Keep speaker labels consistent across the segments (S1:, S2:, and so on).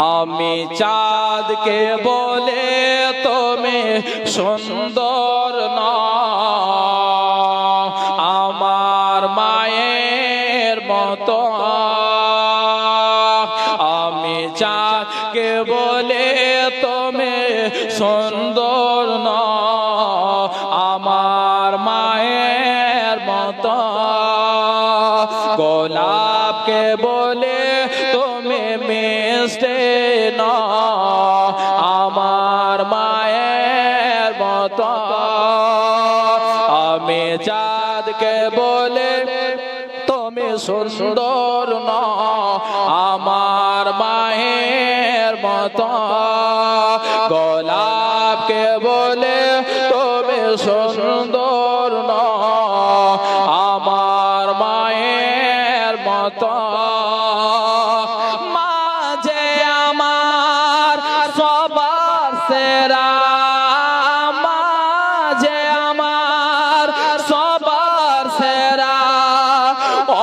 S1: আমি চাঁদকে বলে তুমি সুন্দর না, আমার মায়ের মতো। আমি চাঁদকে বলে তুমি সুন্দর না, আমার মায়ের মতো। গোলাপকে বলে তুমি মিষ্টি না, আমার মায়ের মতো। আমি চাঁদকে বলে তুমি সুন্দর না, আমার মায়ের মতো। গোলাপকে বলে তুমি সুন্দর না, আমার মায়ের মতো। মা যে আমার সবার সেরা, মা যে আমার সবার সেরা,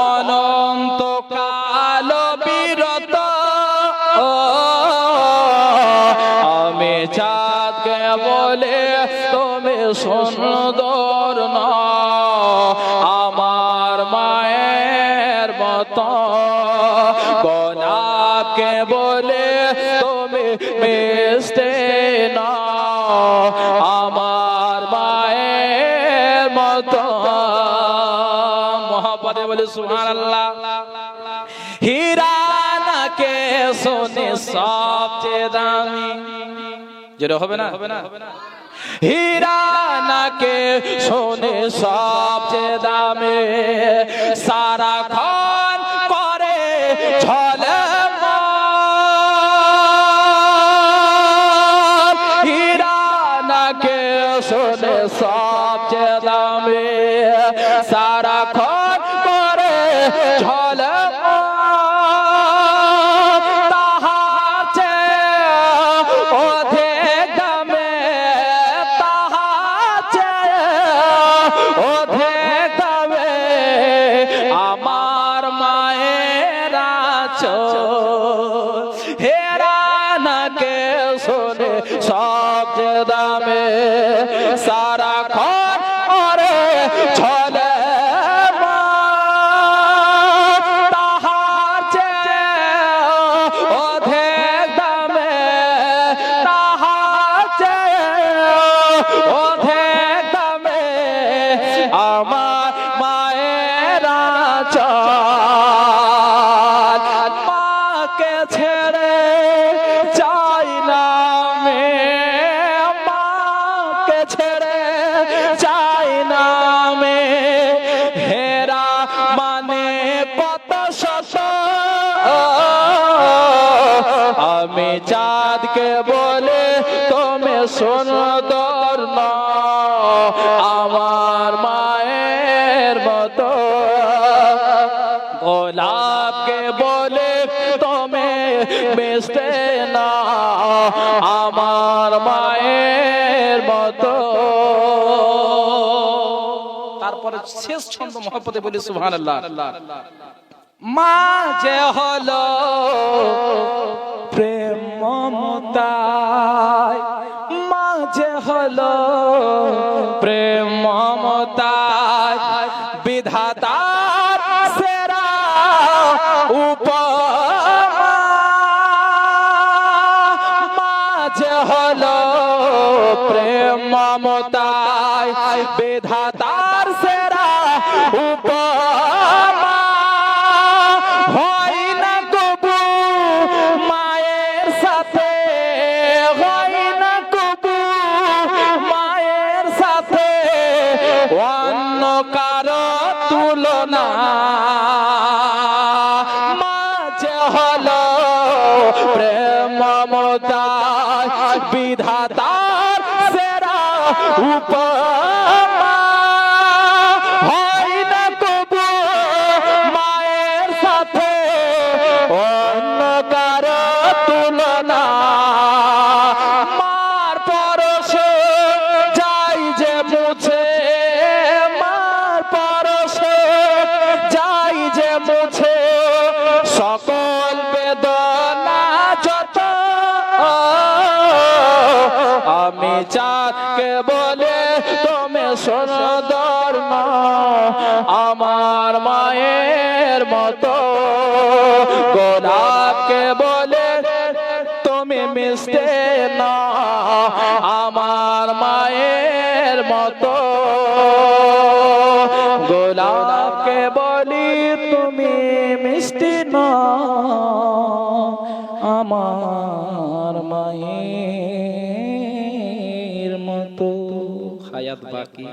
S1: অনন্ত কাল বিরত। আমি চাঁদকে বলে তুমি সুন্দর না, আমার মায়ের মতো। গোলাপকে বলে তুমি মিষ্টি না, আমার মায়ের মতো। মোহাব্বতে বলে সুবহানাল্লাহ। হীরা নাকে সোনে সবচেয়ে দামি, যেটা হবে না, হীরা নাকে সোনে সবচেয়ে দামি, সারাক্ষণ করে ঝলমল। হীরা নাকে সোনে সবচেয়ে দামি, সারাক্ষণ করে ঝলমল। তাহার চেয়ে অধিক দামে, তাহার চেয়ে অধিক দামে আমার মায়ের আঁচল। হীরা নাকে সোনে সবচেয়ে দামে, সারাক্ষণ করে ঝলমল। তাহার চেয়ে অধিক দামে, তাহার চেয়ে অধিক দামে আমার মায়ের আঁচল। মাকে ছেড়ে চাই না আমি, মাকে ছেড়ে চাই না আমি। হেরা মানে কত শত, আমি চাঁদকে বলে তুমি সুন্দর না, আমার মায়ের মতো। গোলাপকে বলে তুমি মিষ্টি না, আমার মায়ের মতো। তারপরে শেষ ছন্দ মহব্বতে বলি সুবহানাল্লাহ। মা যে হলো প্রেম মমতায়, মা যে হলো প্রেম মমতায়, বিধাতার সেরা উপমা। মা যে হলো প্রেম মমতায়, বিধাতার সেরা উপমা। হয় না কবু মায়ের সাথে, হয় না কবু মায়ের সাথে অন্য কারো তুলনা। মা যে হলো প্রেম মমতায়, বিধাতার সেরা উপমা। হয় না কবু মায়ের সাথে অন্য কারো তুলনা। মার পরশে যাই যে মুছে, মার পরশে যাই যে মুছে সকল বেদনা যত। সুন্দর না আমার মায়ের মতো গোলাপকে বলে তুমি মিশতে না আমার মায়ের মতো গোলাপকে বলি তুমি মিষ্টি না আমার মায়ের মতো। হায়াত বাকি।